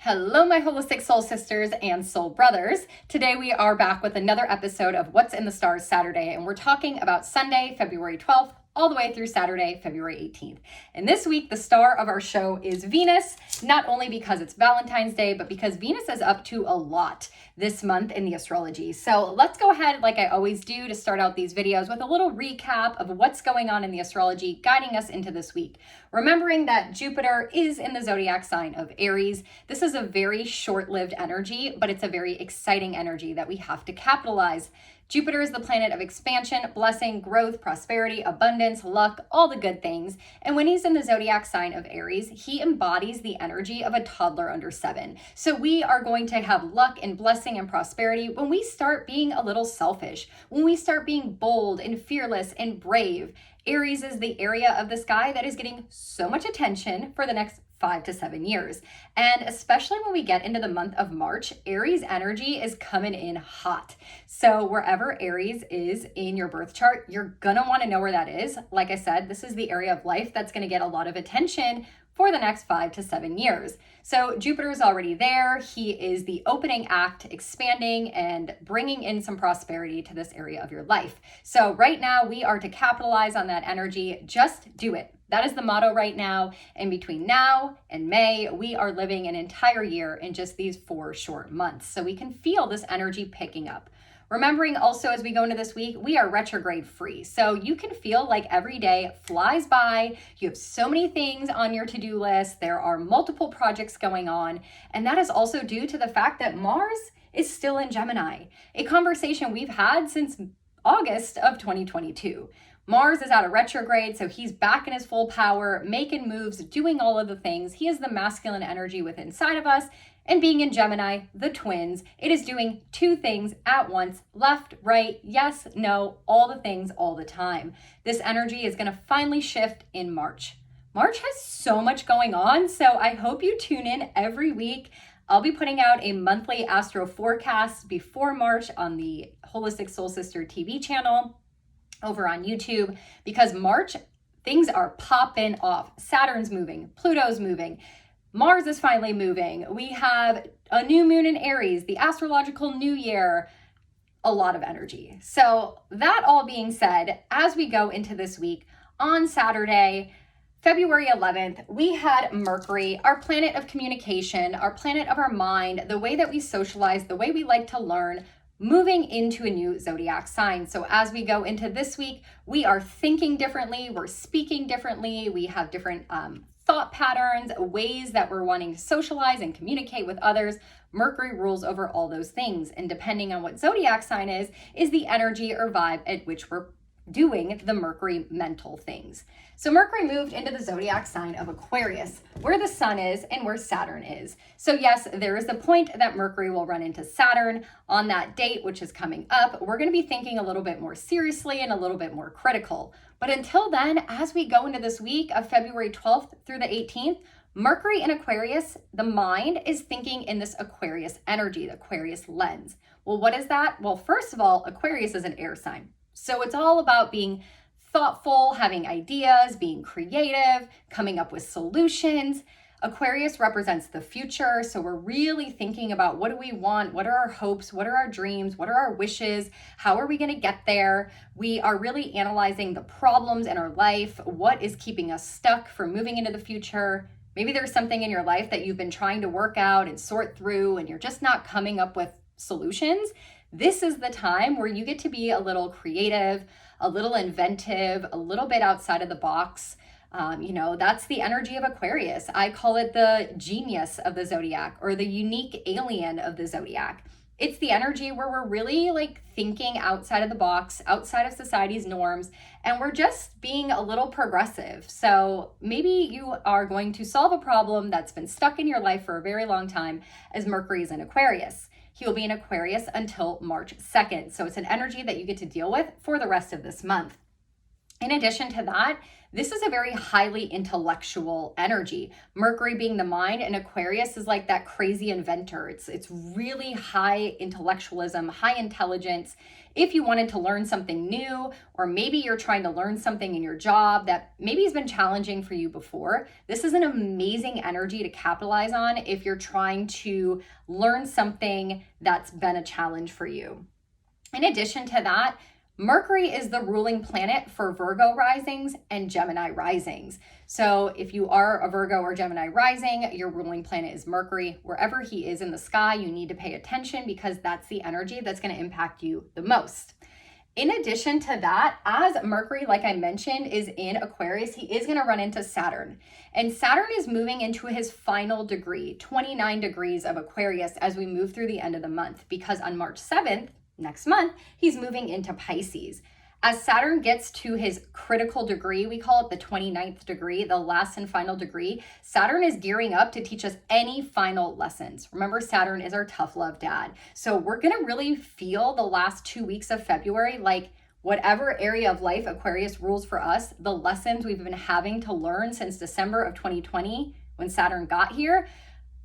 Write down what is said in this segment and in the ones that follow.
Hello, my holistic soul sisters and soul brothers. Today we are back with another episode of What's in the Stars Saturday, and we're talking about Sunday, February 12th, all the way through Saturday, February 18th. And this week, the star of our show is Venus, not only because it's Valentine's Day, but because Venus is up to a lot this month in the astrology. So let's go ahead, like I always do, to start out these videos with a little recap of what's going on in the astrology, guiding us into this week. Remembering that Jupiter is in the zodiac sign of Aries. This is a very short-lived energy, but it's a very exciting energy that we have to capitalize. Jupiter is the planet of expansion, blessing, growth, prosperity, abundance, luck, all the good things. And when he's in the zodiac sign of Aries, he embodies the energy of a toddler under 7. So we are going to have luck and blessing and prosperity when we start being a little selfish, when we start being bold and fearless and brave. Aries is the area of the sky that is getting so much attention for the next 5 to 7 years. And especially when we get into the month of March, Aries energy is coming in hot. So wherever Aries is in your birth chart, you're gonna wanna know where that is. Like I said, this is the area of life that's gonna get a lot of attention for the next 5 to 7 years. So Jupiter is already there. He is the opening act, expanding and bringing in some prosperity to this area of your life. So right now we are to capitalize on that energy. Just do it. That is the motto right now. And between now and May, we are living an entire year in just these 4 short months. So we can feel this energy picking up. Remembering also as we go into this week, we are retrograde free. So you can feel like every day flies by. You have so many things on your to-do list. There are multiple projects going on. And that is also due to the fact that Mars is still in Gemini, a conversation we've had since August of 2022. Mars is out of retrograde, so he's back in his full power, making moves, doing all of the things. He is the masculine energy within inside of us. And being in Gemini, the twins, it is doing 2 things at once, left, right, yes, no, all the things all the time. This energy is going to finally shift in March. March has so much going on, so I hope you tune in every week. I'll be putting out a monthly astro forecast before March on the Holistic Soul Sister TV channel over on YouTube, because March, things are popping off. Saturn's moving, Pluto's moving. Mars is finally moving. We have a new moon in Aries, the astrological new year, a lot of energy. So that all being said, as we go into this week, on Saturday, February 11th, we had Mercury, our planet of communication, our planet of our mind, the way that we socialize, the way we like to learn, moving into a new zodiac sign. So as we go into this week, we are thinking differently, we're speaking differently, we have different thought patterns, ways that we're wanting to socialize and communicate with others. Mercury rules over all those things. And depending on what zodiac sign is the energy or vibe at which we're doing the Mercury mental things. So Mercury moved into the zodiac sign of Aquarius, where the Sun is and where Saturn is. So yes, there is the point that Mercury will run into Saturn on that date, which is coming up. We're going to be thinking a little bit more seriously and a little bit more critical. But until then, as we go into this week of February 12th through the 18th, Mercury in Aquarius, the mind is thinking in this Aquarius energy, the Aquarius lens. Well, what is that? Well, first of all, Aquarius is an air sign. So it's all about being thoughtful, having ideas, being creative, coming up with solutions. Aquarius represents the future. So we're really thinking about what do we want? What are our hopes? What are our dreams? What are our wishes? How are we going to get there? We are really analyzing the problems in our life. What is keeping us stuck from moving into the future? Maybe there's something in your life that you've been trying to work out and sort through, and you're just not coming up with solutions. This is the time where you get to be a little creative, a little inventive, a little bit outside of the box. That's the energy of Aquarius. I call it the genius of the zodiac, or the unique alien of the zodiac. It's the energy where we're really thinking outside of the box, outside of society's norms, and we're just being a little progressive. So maybe you are going to solve a problem that's been stuck in your life for a very long time, as Mercury is in Aquarius. He will be in Aquarius until March 2nd. So it's an energy that you get to deal with for the rest of this month. In addition to that, this is a very highly intellectual energy. Mercury being the mind, and Aquarius is like that crazy inventor. It's really high intellectualism, high intelligence. If you wanted to learn something new, or maybe you're trying to learn something in your job that maybe has been challenging for you before, this is an amazing energy to capitalize on if you're trying to learn something that's been a challenge for you. In addition to that, Mercury is the ruling planet for Virgo risings and Gemini risings. So if you are a Virgo or Gemini rising, your ruling planet is Mercury. Wherever he is in the sky, you need to pay attention because that's the energy that's going to impact you the most. In addition to that, as Mercury, like I mentioned, is in Aquarius, he is going to run into Saturn. And Saturn is moving into his final degree, 29 degrees of Aquarius, as we move through the end of the month, because on March 7th, next month, he's moving into Pisces. As Saturn gets to his critical degree, we call it the 29th degree, the last and final degree, Saturn is gearing up to teach us any final lessons. Remember, Saturn is our tough love dad. So we're going to really feel the last 2 weeks of February like whatever area of life Aquarius rules for us, the lessons we've been having to learn since December of 2020 when Saturn got here,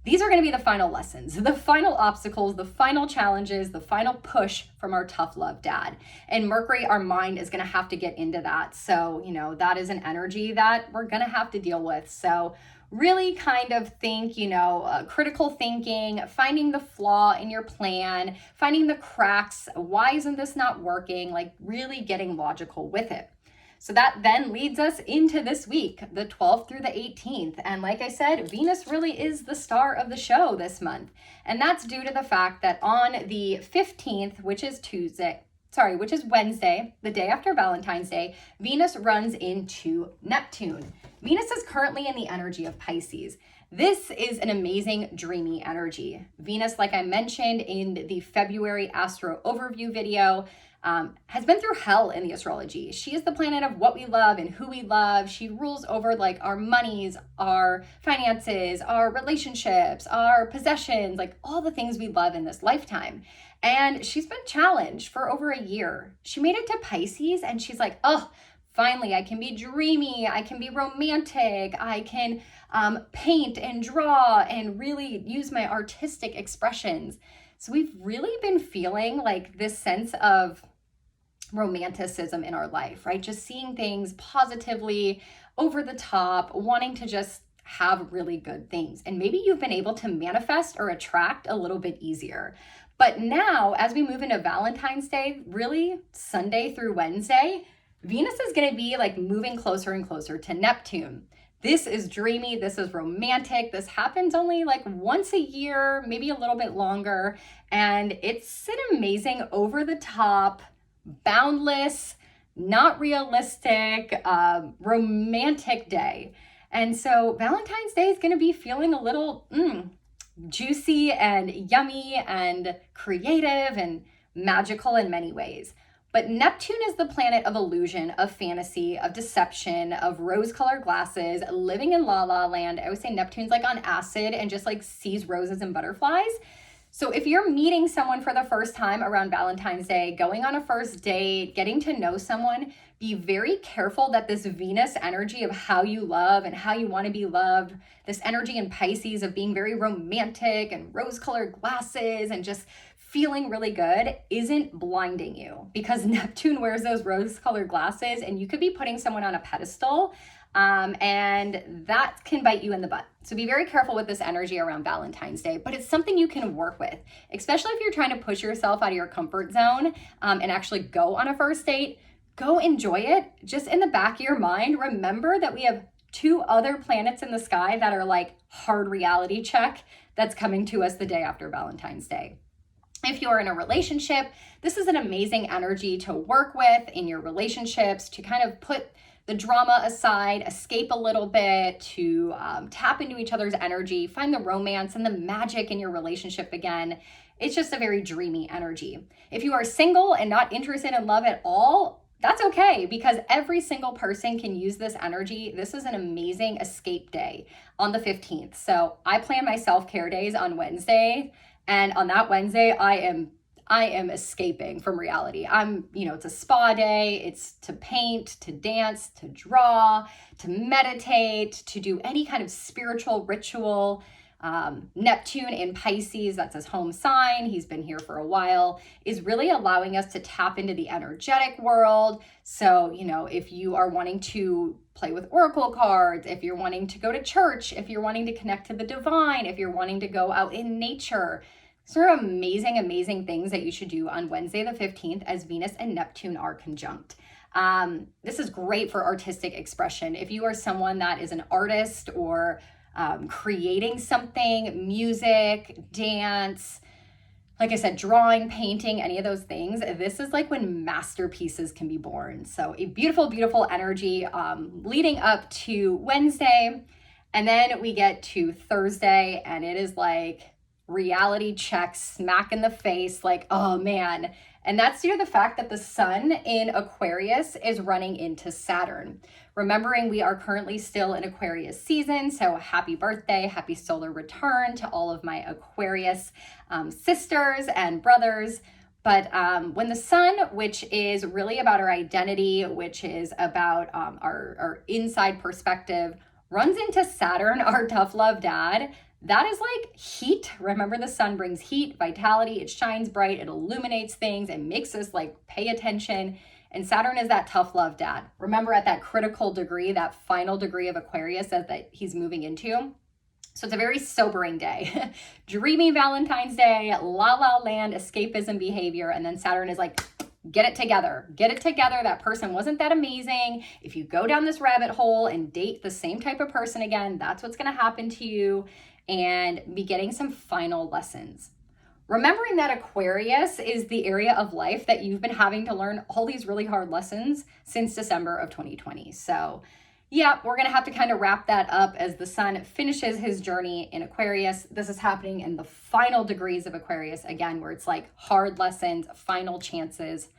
these are going to be the final lessons, the final obstacles, the final challenges, the final push from our tough love dad. And Mercury, our mind, is going to have to get into that. So, that is an energy that we're going to have to deal with. So really kind of think, critical thinking, finding the flaw in your plan, finding the cracks. Why isn't this not working? Like really getting logical with it. So that then leads us into this week, the 12th through the 18th. And like I said, Venus really is the star of the show this month. And that's due to the fact that on the 15th, which is Wednesday, the day after Valentine's Day, Venus runs into Neptune. Venus is currently in the energy of Pisces. This is an amazing dreamy energy. Venus, like I mentioned in the February Astro Overview video, has been through hell in the astrology. She is the planet of what we love and who we love. She rules over like our monies, our finances, our relationships, our possessions, like all the things we love in this lifetime. And she's been challenged for over a year. She made it to Pisces and she's like, oh, finally, I can be dreamy, I can be romantic, I can paint and draw and really use my artistic expressions. So we've really been feeling like this sense of romanticism in our life, right? Just seeing things positively, over the top, wanting to just have really good things. And maybe you've been able to manifest or attract a little bit easier. But now, as we move into Valentine's Day, really Sunday through Wednesday, Venus is going to be like moving closer and closer to Neptune. This is dreamy, this is romantic, this happens only like once a year, maybe a little bit longer, and it's an amazing, over the top, boundless, not realistic, romantic day. And so Valentine's Day is going to be feeling a little juicy and yummy and creative and magical in many ways. But Neptune is the planet of illusion, of fantasy, of deception, of rose-colored glasses, living in la la land. I always say Neptune's like on acid and just like sees roses and butterflies. So if you're meeting someone for the first time around Valentine's Day, going on a first date, getting to know someone, be very careful that this Venus energy of how you love and how you want to be loved, this energy in Pisces of being very romantic and rose-colored glasses and just feeling really good, isn't blinding you, because Neptune wears those rose-colored glasses and you could be putting someone on a pedestal and that can bite you in the butt. So be very careful with this energy around Valentine's Day, but it's something you can work with, especially if you're trying to push yourself out of your comfort zone and actually go on a first date. Go enjoy it. Just in the back of your mind, remember that we have 2 other planets in the sky that are like hard reality check that's coming to us the day after Valentine's Day. If you're in a relationship, this is an amazing energy to work with in your relationships, to kind of put the drama aside, escape a little bit, to tap into each other's energy, find the romance and the magic in your relationship again. It's just a very dreamy energy. If you are single and not interested in love at all, that's okay, because every single person can use this energy. This is an amazing escape day on the 15th. So I plan my self-care days on Wednesday. And on that Wednesday, I am I am escaping from reality. It's a spa day. It's to paint, to dance, to draw, to meditate, to do any kind of spiritual ritual. Neptune in Pisces, that's his home sign. He's been here for a while, is really allowing us to tap into the energetic world. So, if you are wanting to play with oracle cards, if you're wanting to go to church, if you're wanting to connect to the divine, if you're wanting to go out in nature, these are amazing, amazing things that you should do on Wednesday the 15th as Venus and Neptune are conjunct. This is great for artistic expression. If you are someone that is an artist or creating something, music, dance, like I said, drawing, painting, any of those things, this is like when masterpieces can be born. So a beautiful, beautiful energy leading up to Wednesday. And then we get to Thursday and it is like reality check, smack in the face, like, oh man. And that's due to the fact that the sun in Aquarius is running into Saturn. Remembering we are currently still in Aquarius season, so happy birthday, happy solar return to all of my Aquarius sisters and brothers. But when the sun, which is really about our identity, which is about our inside perspective, runs into Saturn, our tough love dad, that is like heat. Remember, the sun brings heat, vitality, it shines bright, it illuminates things, it makes us like pay attention. And Saturn is that tough love dad. Remember, at that critical degree, that final degree of Aquarius that he's moving into. So it's a very sobering day. Dreamy Valentine's Day, la la land, escapism behavior. And then Saturn is like, get it together. Get it together. That person wasn't that amazing. If you go down this rabbit hole and date the same type of person again, that's what's going to happen to you. And be getting some final lessons. Remembering that Aquarius is the area of life that you've been having to learn all these really hard lessons since December of 2020. So yeah, we're going to have to kind of wrap that up as the sun finishes his journey in Aquarius. This is happening in the final degrees of Aquarius, again, where it's like hard lessons, final chances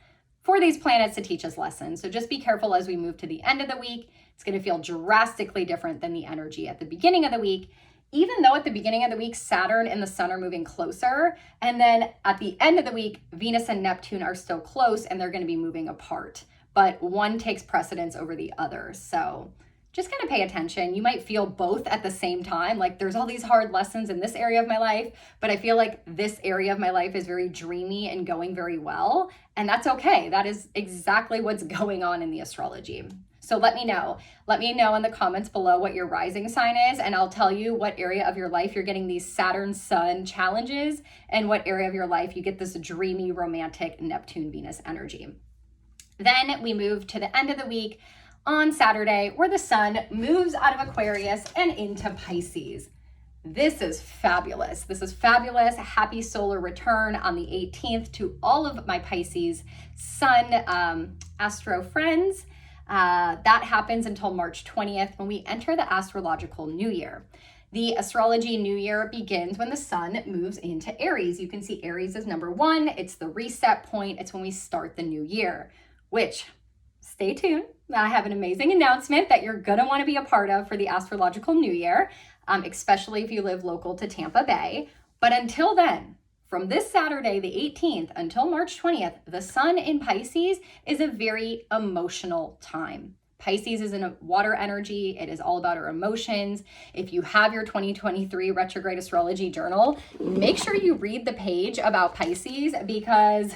for these planets to teach us lessons. So just be careful as we move to the end of the week. It's going to feel drastically different than the energy at the beginning of the week. Even though at the beginning of the week, Saturn and the sun are moving closer, and then at the end of the week, Venus and Neptune are still close and they're going to be moving apart, but one takes precedence over the other. So just kind of pay attention. You might feel both at the same time. Like there's all these hard lessons in this area of my life, but I feel like this area of my life is very dreamy and going very well. And that's okay. That is exactly what's going on in the astrology. So let me know. Let me know in the comments below what your rising sign is, and I'll tell you what area of your life you're getting these Saturn Sun challenges and what area of your life you get this dreamy, romantic Neptune Venus energy. Then we move to the end of the week on Saturday, where the sun moves out of Aquarius and into Pisces. This is fabulous. This is fabulous. Happy solar return on the 18th to all of my Pisces sun astro friends. That happens until March 20th when we enter the astrological new year. The astrology new year begins when the sun moves into Aries. You can see Aries is number 1. It's the reset point. It's when we start the new year, which, stay tuned. I have an amazing announcement that you're going to want to be a part of for the astrological new year, especially if you live local to Tampa Bay. But until then, from this Saturday, the 18th, until March 20th, the sun in Pisces is a very emotional time. Pisces is in a water energy. It is all about our emotions. If you have your 2023 retrograde astrology journal, make sure you read the page about Pisces, because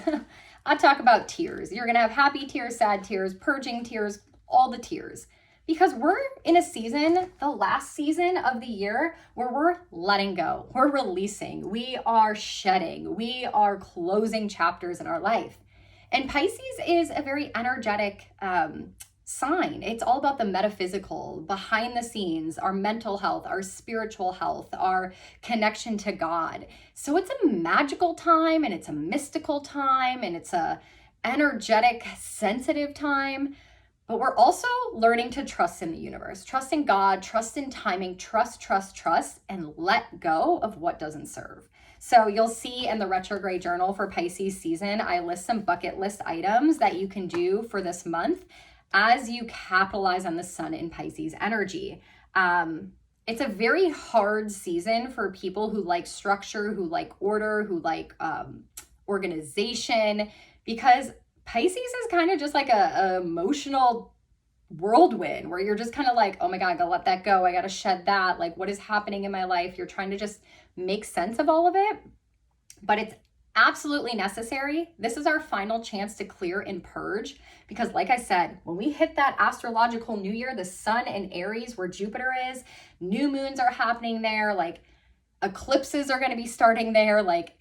I talk about tears. You're going to have happy tears, sad tears, purging tears, all the tears. Because we're in a season, the last season of the year, where we're letting go, we're releasing, we are shedding, we are closing chapters in our life. And Pisces is a very energetic sign. It's all about the metaphysical, behind the scenes, our mental health, our spiritual health, our connection to God. So it's a magical time, and it's a mystical time, and it's a energetic, sensitive time. But we're also learning to trust in the universe, trust in God, trust in timing, trust, and let go of what doesn't serve. So you'll see in the retrograde journal for Pisces season, I list some bucket list items that you can do for this month as you capitalize on the sun in Pisces energy. It's a very hard season for people who like structure, who like order, who like organization, because Pisces is kind of just like a emotional whirlwind where you're just kind of like, oh my God, I gotta let that go. I gotta shed that. Like, what is happening in my life? You're trying to just make sense of all of it, but it's absolutely necessary. This is our final chance to clear and purge, because like I said, when we hit that astrological new year, the sun in Aries where Jupiter is, new moons are happening there, like eclipses are going to be starting there, like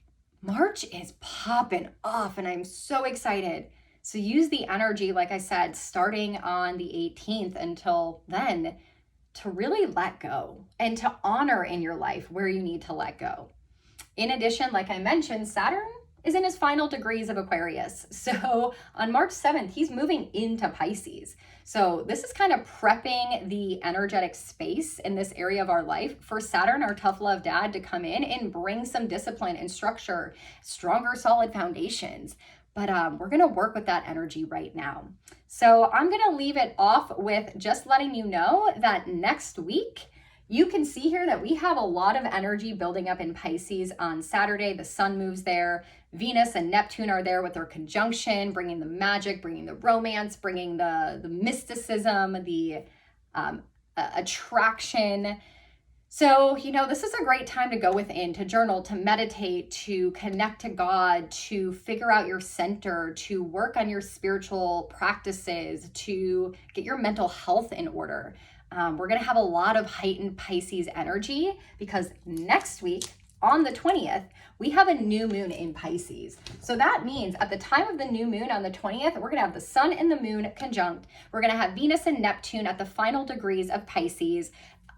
March is popping off and I'm so excited. So use the energy, like I said, starting on the 18th until then, to really let go and to honor in your life where you need to let go. In addition, like I mentioned, Saturn is in his final degrees of Aquarius. So on March 7th, he's moving into Pisces. So this is kind of prepping the energetic space in this area of our life for Saturn, our tough love dad, to come in and bring some discipline and structure, stronger, solid foundations. But we're going to work with that energy right now. So I'm going to leave it off with just letting you know that next week, you can see here that we have a lot of energy building up in Pisces on Saturday. The sun moves there. Venus and Neptune are there with their conjunction, bringing the magic, bringing the romance, bringing the mysticism, the attraction. So, this is a great time to go within, to journal, to meditate, to connect to God, to figure out your center, to work on your spiritual practices, to get your mental health in order. We're going to have a lot of heightened Pisces energy because next week on the 20th, we have a new moon in Pisces. So that means at the time of the new moon on the 20th, we're going to have the sun and the moon conjunct. We're going to have Venus and Neptune at the final degrees of Pisces.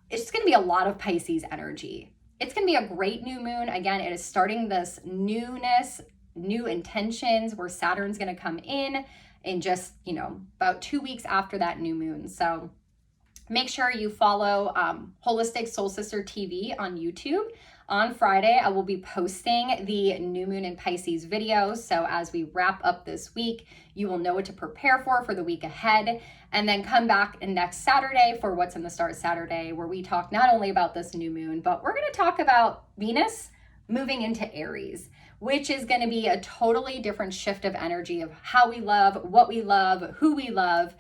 It's just going to be a lot of Pisces energy. It's going to be a great new moon. Again, it is starting this newness, new intentions where Saturn's going to come in just, about 2 weeks after that new moon. So make sure you follow Holistic Soul Sister TV on YouTube. On Friday, I will be posting the new moon in Pisces video. So as we wrap up this week, you will know what to prepare for the week ahead. And then come back next Saturday for What's in the Stars Saturday, where we talk not only about this new moon, but we're going to talk about Venus moving into Aries, which is going to be a totally different shift of energy of how we love, what we love, who we love,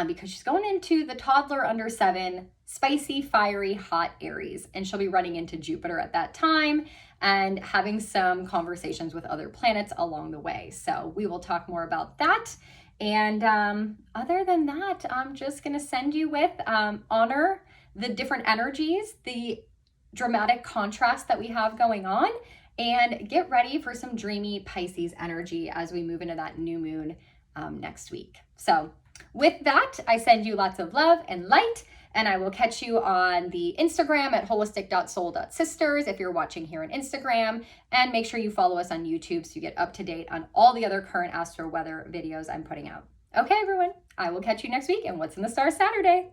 because she's going into the toddler under 7, spicy, fiery, hot Aries. And she'll be running into Jupiter at that time and having some conversations with other planets along the way. So we will talk more about that. And other than that, I'm just going to send you with honor the different energies, the dramatic contrast that we have going on, and get ready for some dreamy Pisces energy as we move into that new moon next week. So with that, I send you lots of love and light, and I will catch you on the Instagram at holistic.soul.sisters if you're watching here on Instagram, and make sure you follow us on YouTube so you get up to date on all the other current astro weather videos I'm putting out. Okay, everyone, I will catch you next week and What's in the Stars Saturday.